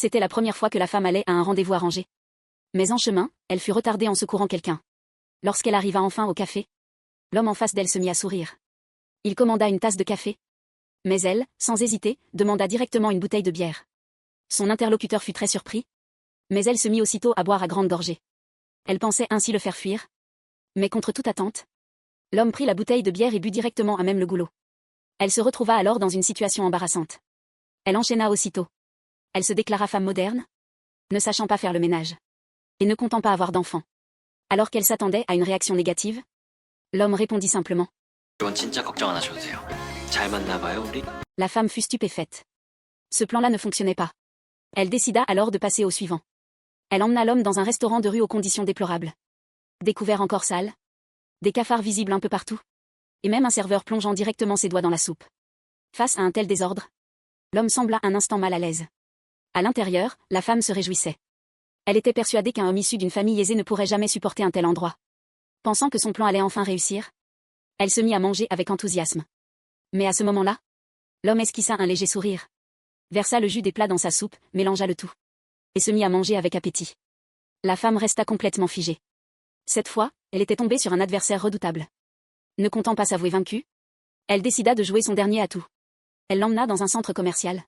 C'était la première fois que la femme allait à un rendez-vous arrangé. Mais en chemin, elle fut retardée en secourant quelqu'un. Lorsqu'elle arriva enfin au café, l'homme en face d'elle se mit à sourire. Il commanda une tasse de café. Mais elle, sans hésiter, demanda directement une bouteille de bière. Son interlocuteur fut très surpris. Mais elle se mit aussitôt à boire à grandes gorgées. Elle pensait ainsi le faire fuir. Mais contre toute attente, l'homme prit la bouteille de bière et but directement à même le goulot. Elle se retrouva alors dans une situation embarrassante. Elle enchaîna aussitôt. Elle se déclara femme moderne, ne sachant pas faire le ménage. Et ne comptant pas avoir d'enfant. Alors qu'elle s'attendait à une réaction négative, l'homme répondit simplement. La femme fut stupéfaite. Ce plan-là ne fonctionnait pas. Elle décida alors de passer au suivant. Elle emmena l'homme dans un restaurant de rue aux conditions déplorables. Des couverts encore sales, des cafards visibles un peu partout, et même un serveur plongeant directement ses doigts dans la soupe. Face à un tel désordre, l'homme sembla un instant mal à l'aise. À l'intérieur, la femme se réjouissait. Elle était persuadée qu'un homme issu d'une famille aisée ne pourrait jamais supporter un tel endroit. Pensant que son plan allait enfin réussir, elle se mit à manger avec enthousiasme. Mais à ce moment-là, l'homme esquissa un léger sourire, versa le jus des plats dans sa soupe, mélangea le tout, et se mit à manger avec appétit. La femme resta complètement figée. Cette fois, elle était tombée sur un adversaire redoutable. Ne comptant pas s'avouer vaincue, elle décida de jouer son dernier atout. Elle l'emmena dans un centre commercial.